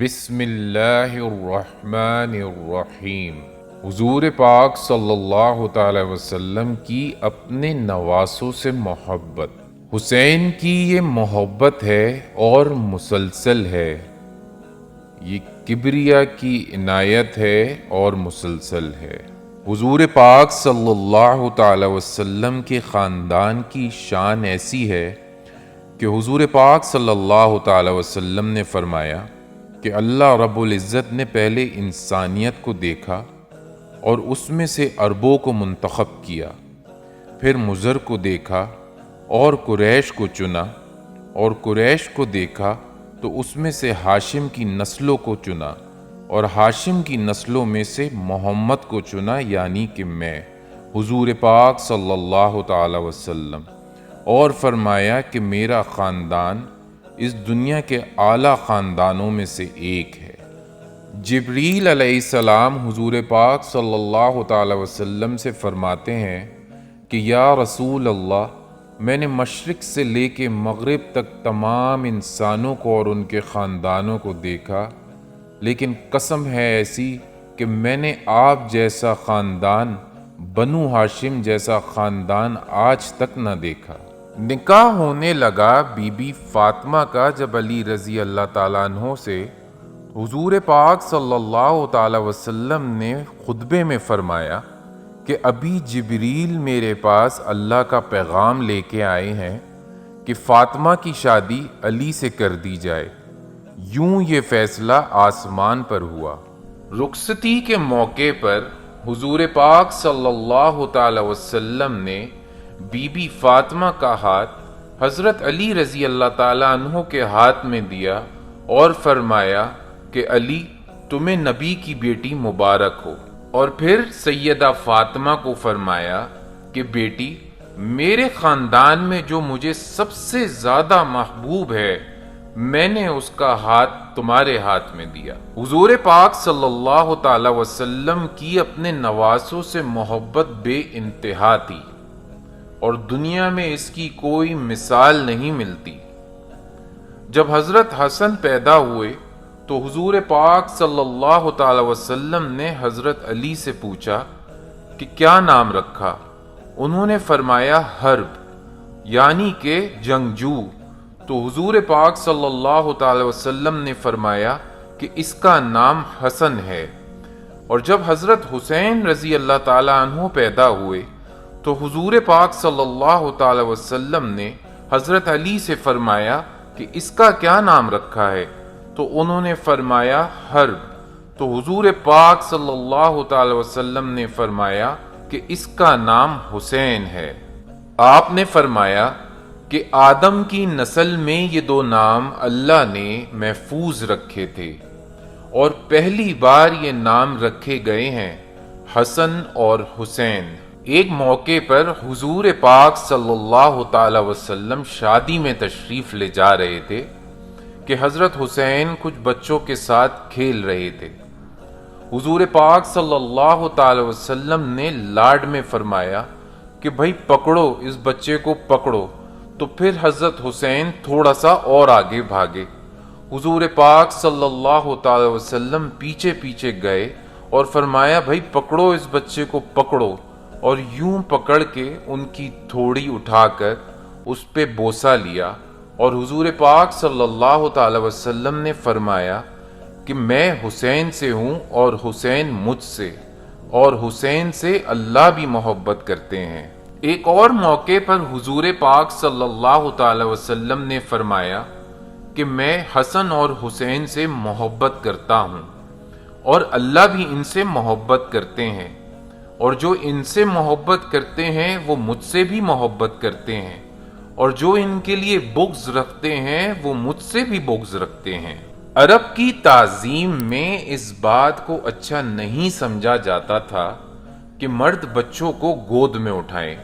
بسم اللہ الرحمن الرحیم۔ حضور پاک صلی اللہ تعالی وسلم کی اپنے نواسوں سے محبت۔ حسین کی یہ محبت ہے اور مسلسل ہے، یہ کبریا کی عنایت ہے اور مسلسل ہے۔ حضور پاک صلی اللہ تعالی وسلم کے خاندان کی شان ایسی ہے کہ حضور پاک صلی اللہ تعالی وسلم نے فرمایا کہ اللہ رب العزت نے پہلے انسانیت کو دیکھا اور اس میں سے عربوں کو منتخب کیا، پھر مضر کو دیکھا اور قریش کو چنا، اور قریش کو دیکھا تو اس میں سے ہاشم کی نسلوں کو چنا، اور ہاشم کی نسلوں میں سے محمد کو چنا، یعنی کہ میں حضور پاک صلی اللہ تعالی وسلم، اور فرمایا کہ میرا خاندان اس دنیا کے اعلیٰ خاندانوں میں سے ایک ہے۔ جبریل علیہ السلام حضور پاک صلی اللہ تعالی وسلم سے فرماتے ہیں کہ یا رسول اللہ، میں نے مشرق سے لے کے مغرب تک تمام انسانوں کو اور ان کے خاندانوں کو دیکھا، لیکن قسم ہے ایسی کہ میں نے آپ جیسا خاندان، بنو ہاشم جیسا خاندان آج تک نہ دیکھا۔ نکاح ہونے لگا بی بی فاطمہ کا جب علی رضی اللہ تعالیٰ عنہ سے، حضور پاک صلی اللہ تعالی وسلم نے خطبے میں فرمایا کہ ابھی جبریل میرے پاس اللہ کا پیغام لے کے آئے ہیں کہ فاطمہ کی شادی علی سے کر دی جائے۔ یوں یہ فیصلہ آسمان پر ہوا۔ رخصتی کے موقع پر حضور پاک صلی اللہ تعالی وسلم نے بی بی فاطمہ کا ہاتھ حضرت علی رضی اللہ تعالیٰ عنہ کے ہاتھ میں دیا اور فرمایا کہ علی، تمہیں نبی کی بیٹی مبارک ہو، اور پھر سیدہ فاطمہ کو فرمایا کہ بیٹی، میرے خاندان میں جو مجھے سب سے زیادہ محبوب ہے، میں نے اس کا ہاتھ تمہارے ہاتھ میں دیا۔ حضور پاک صلی اللہ تعالی وسلم کی اپنے نواسوں سے محبت بے انتہا تھی، اور دنیا میں اس کی کوئی مثال نہیں ملتی۔ جب حضرت حسن پیدا ہوئے تو حضور پاک صلی اللہ تعالی وسلم نے حضرت علی سے پوچھا کہ کیا نام رکھا؟ انہوں نے فرمایا حرب، یعنی کہ جنگجو۔ تو حضور پاک صلی اللہ تعالی وسلم نے فرمایا کہ اس کا نام حسن ہے۔ اور جب حضرت حسین رضی اللہ تعالی عنہ پیدا ہوئے تو حضور پاک صلی اللہ تعالی وسلم نے حضرت علی سے فرمایا کہ اس کا کیا نام رکھا ہے؟ تو انہوں نے فرمایا حرب۔ تو حضور پاک صلی اللہ تعالی وسلم نے فرمایا کہ اس کا نام حسین ہے۔ آپ نے فرمایا کہ آدم کی نسل میں یہ دو نام اللہ نے محفوظ رکھے تھے، اور پہلی بار یہ نام رکھے گئے ہیں حسن اور حسین۔ ایک موقع پر حضور پاک صلی اللہ تعالی وسلم شادی میں تشریف لے جا رہے تھے کہ حضرت حسین کچھ بچوں کے ساتھ کھیل رہے تھے۔ حضور پاک صلی اللہ تعالی وسلم نے لاڈ میں فرمایا کہ بھائی پکڑو، اس بچے کو پکڑو۔ تو پھر حضرت حسین تھوڑا سا اور آگے بھاگے، حضور پاک صلی اللہ تعالی وسلم پیچھے پیچھے گئے اور فرمایا بھائی پکڑو، اس بچے کو پکڑو، اور یوں پکڑ کے ان کی تھوڑی اٹھا کر اس پہ بوسہ لیا، اور حضور پاک صلی اللہ تعالی وسلم نے فرمایا کہ میں حسین سے ہوں اور حسین مجھ سے، اور حسین سے اللہ بھی محبت کرتے ہیں۔ ایک اور موقع پر حضور پاک صلی اللہ تعالی وسلم نے فرمایا کہ میں حسن اور حسین سے محبت کرتا ہوں، اور اللہ بھی ان سے محبت کرتے ہیں، اور جو ان سے محبت کرتے ہیں وہ مجھ سے بھی محبت کرتے ہیں، اور جو ان کے لیے بغض رکھتے ہیں وہ مجھ سے بھی بغض رکھتے ہیں۔ عرب کی تعظیم میں اس بات کو اچھا نہیں سمجھا جاتا تھا کہ مرد بچوں کو گود میں اٹھائیں،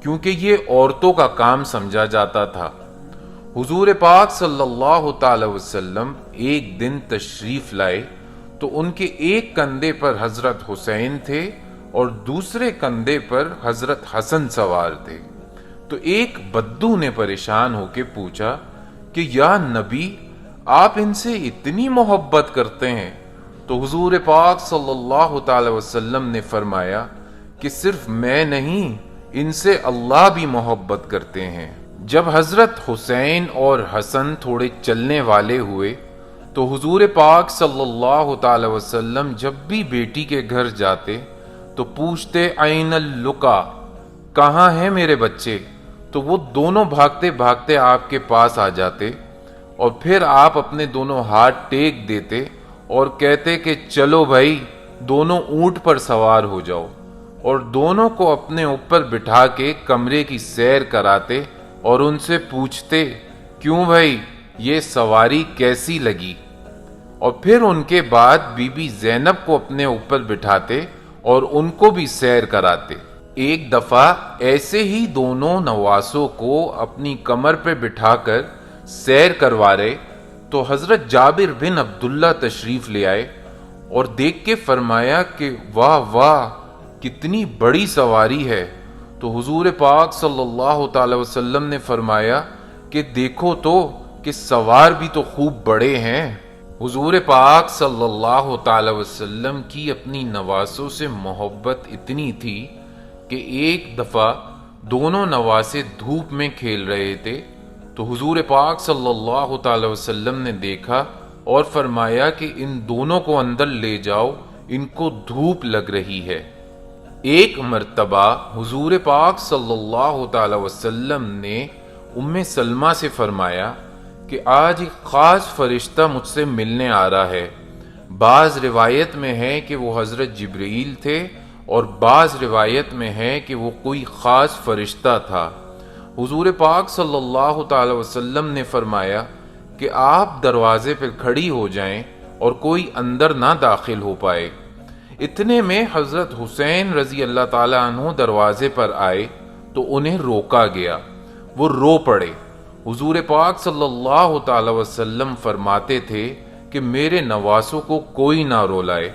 کیونکہ یہ عورتوں کا کام سمجھا جاتا تھا۔ حضور پاک صلی اللہ تعالی وسلم ایک دن تشریف لائے تو ان کے ایک کندھے پر حضرت حسین تھے اور دوسرے کندھے پر حضرت حسن سوار تھے۔ تو ایک بدو نے پریشان ہو کے پوچھا کہ یا نبی، آپ ان سے اتنی محبت کرتے ہیں؟ تو حضور پاک صلی اللہ تعالی وسلم نے فرمایا کہ صرف میں نہیں، ان سے اللہ بھی محبت کرتے ہیں۔ جب حضرت حسین اور حسن تھوڑے چلنے والے ہوئے تو حضور پاک صلی اللہ تعالی وسلم جب بھی بیٹی کے گھر جاتے تو پوچھتے عین اللقا، کہاں ہیں میرے بچے؟ تو وہ دونوں بھاگتے بھاگتے آپ کے پاس آ جاتے اور پھر آپ اپنے دونوں ہاتھ ٹیک دیتے اور کہتے کہ چلو بھائی، دونوں اونٹ پر سوار ہو جاؤ، اور دونوں کو اپنے اوپر بٹھا کے کمرے کی سیر کراتے اور ان سے پوچھتے کیوں بھائی، یہ سواری کیسی لگی؟ اور پھر ان کے بعد بی بی زینب کو اپنے اوپر بٹھاتے اور ان کو بھی سیر کراتے۔ ایک دفعہ ایسے ہی دونوں نواسوں کو اپنی کمر پہ بٹھا کر سیر کروا رہے تو حضرت جابر بن عبداللہ تشریف لے آئے اور دیکھ کے فرمایا کہ واہ واہ، کتنی بڑی سواری ہے۔ تو حضور پاک صلی اللہ تعالی وسلم نے فرمایا کہ دیکھو تو کہ سوار بھی تو خوب بڑے ہیں۔ حضور پاک صلی اللہ تعالی وسلم کی اپنی نواسوں سے محبت اتنی تھی کہ ایک دفعہ دونوں نواسے دھوپ میں کھیل رہے تھے تو حضور پاک صلی اللہ تعالی وسلم نے دیکھا اور فرمایا کہ ان دونوں کو اندر لے جاؤ، ان کو دھوپ لگ رہی ہے۔ ایک مرتبہ حضور پاک صلی اللہ تعالی وسلم نے ام سلمہ سے فرمایا کہ آج ایک خاص فرشتہ مجھ سے ملنے آ رہا ہے۔ بعض روایت میں ہے کہ وہ حضرت جبرائیل تھے اور بعض روایت میں ہے کہ وہ کوئی خاص فرشتہ تھا۔ حضور پاک صلی اللہ تعالی وسلم نے فرمایا کہ آپ دروازے پہ کھڑی ہو جائیں اور کوئی اندر نہ داخل ہو پائے۔ اتنے میں حضرت حسین رضی اللہ تعالی عنہ دروازے پر آئے تو انہیں روکا گیا، وہ رو پڑے۔ حضور پاک صلی اللہ تعالی وسلم فرماتے تھے کہ میرے نواسوں کو کوئی نہ رولائے،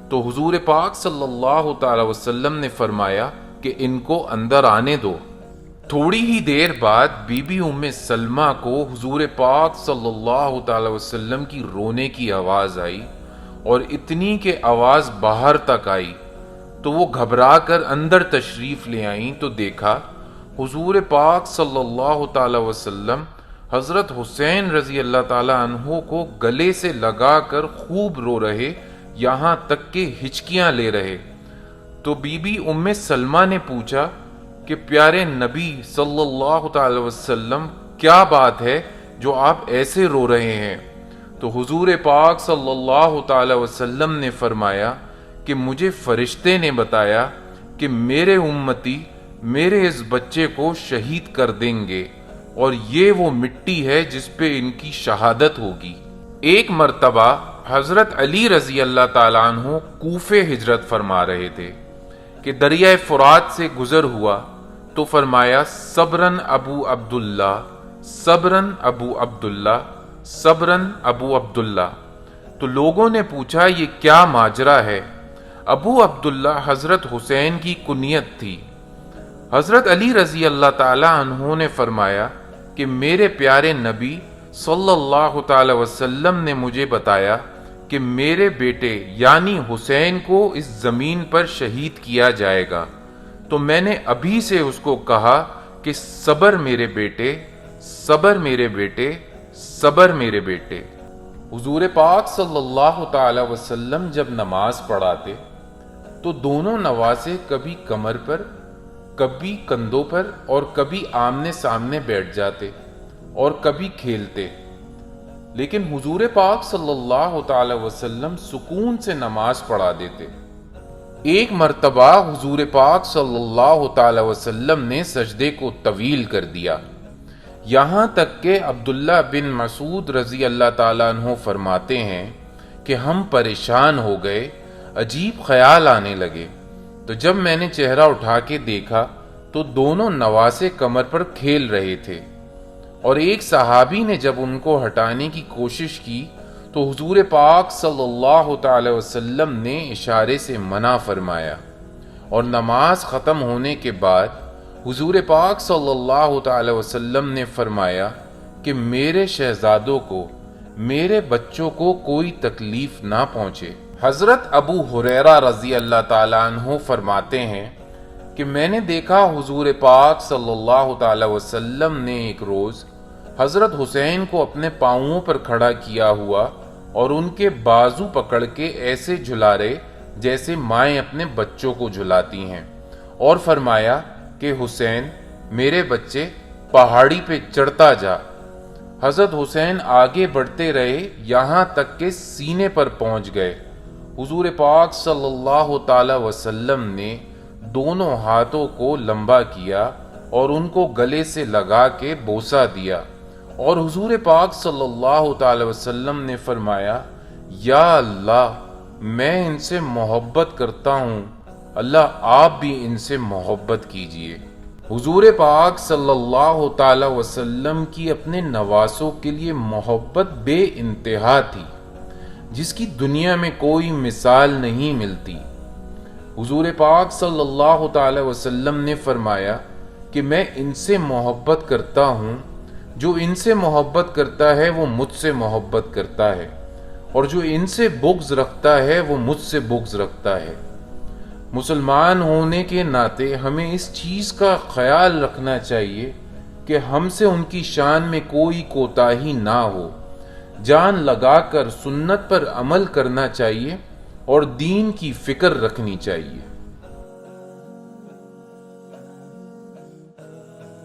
تو حضور پاک صلی اللہ تعالی وسلم نے فرمایا کہ ان کو اندر آنے دو۔ تھوڑی ہی دیر بعد بی بی ام سلمہ کو حضور پاک صلی اللہ تعالی وسلم کی رونے کی آواز آئی اور اتنی کہ آواز باہر تک آئی تو وہ گھبرا کر اندر تشریف لے آئیں تو دیکھا حضور پاک صلی اللہ تعالی وسلم حضرت حسین رضی اللہ تعالی عنہ کو گلے سے لگا کر خوب رو رہے، یہاں تک کہ ہچکیاں لے رہے۔ تو بی بی ام سلمہ نے پوچھا کہ پیارے نبی صلی اللہ تعالی وسلم، کیا بات ہے جو آپ ایسے رو رہے ہیں؟ تو حضور پاک صلی اللہ تعالی وسلم نے فرمایا کہ مجھے فرشتے نے بتایا کہ میرے امتی میرے اس بچے کو شہید کر دیں گے اور یہ وہ مٹی ہے جس پہ ان کی شہادت ہوگی۔ ایک مرتبہ حضرت علی رضی اللہ تعالیٰ عنہ کوفے ہجرت فرما رہے تھے کہ دریائے فرات سے گزر ہوا تو فرمایا صبرن ابو عبداللہ، صبرن ابو عبداللہ، صبرن ابو عبداللہ۔ تو لوگوں نے پوچھا یہ کیا ماجرا ہے؟ ابو عبداللہ حضرت حسین کی کنیت تھی۔ حضرت علی رضی اللہ تعالی عنہ نے فرمایا کہ میرے پیارے نبی صلی اللہ تعالی وسلم نے مجھے بتایا کہ میرے بیٹے یعنی حسین کو اس زمین پر شہید کیا جائے گا، تو میں نے ابھی سے اس کو کہا کہ صبر میرے بیٹے، صبر میرے بیٹے، صبر میرے بیٹے۔ حضور پاک صلی اللہ تعالی وسلم جب نماز پڑھاتے تو دونوں نواسے کبھی کمر پر، کبھی کندھوں پر اور کبھی آمنے سامنے بیٹھ جاتے اور کبھی کھیلتے، لیکن حضور پاک صلی اللہ تعالی وسلم سکون سے نماز پڑھا دیتے۔ ایک مرتبہ حضور پاک صلی اللہ تعالی وسلم نے سجدے کو طویل کر دیا، یہاں تک کہ عبداللہ بن مسعود رضی اللہ تعالیٰ عنہ فرماتے ہیں کہ ہم پریشان ہو گئے، عجیب خیال آنے لگے، تو جب میں نے چہرہ اٹھا کے دیکھا تو دونوں نواسے کمر پر کھیل رہے تھے، اور ایک صحابی نے جب ان کو ہٹانے کی کوشش کی تو حضور پاک صلی اللہ تعالی وسلم نے اشارے سے منع فرمایا، اور نماز ختم ہونے کے بعد حضور پاک صلی اللہ تعالی وسلم نے فرمایا کہ میرے شہزادوں کو میرے بچوں کو کوئی تکلیف نہ پہنچے۔ حضرت ابو ہریرہ رضی اللہ تعالیٰ عنہ فرماتے ہیں کہ میں نے دیکھا حضور پاک صلی اللہ تعالی وسلم نے ایک روز حضرت حسین کو اپنے پاؤں پر کھڑا کیا ہوا اور ان کے بازو پکڑ کے ایسے جھلا رہے جیسے مائیں اپنے بچوں کو جھلاتی ہیں، اور فرمایا کہ حسین میرے بچے پہاڑی پہ چڑھتا جا۔ حضرت حسین آگے بڑھتے رہے یہاں تک کہ سینے پر پہنچ گئے۔ حضور پاک صلی اللہ تعالی وسلم نے دونوں ہاتھوں کو لمبا کیا اور ان کو گلے سے لگا کے بوسہ دیا، اور حضور پاک صلی اللہ تعالی وسلم نے فرمایا یا اللہ میں ان سے محبت کرتا ہوں، اللہ آپ بھی ان سے محبت کیجئے۔ حضور پاک صلی اللہ تعالی وسلم کی اپنے نواسوں کے لیے محبت بے انتہا تھی، جس کی دنیا میں کوئی مثال نہیں ملتی۔ حضور پاک صلی اللہ تعالی وسلم نے فرمایا کہ میں ان سے محبت کرتا ہوں، جو ان سے محبت کرتا ہے وہ مجھ سے محبت کرتا ہے، اور جو ان سے بغض رکھتا ہے وہ مجھ سے بغض رکھتا ہے۔ مسلمان ہونے کے ناطے ہمیں اس چیز کا خیال رکھنا چاہیے کہ ہم سے ان کی شان میں کوئی کوتاہی نہ ہو، جان لگا کر سنت پر عمل کرنا چاہیے اور دین کی فکر رکھنی چاہیے۔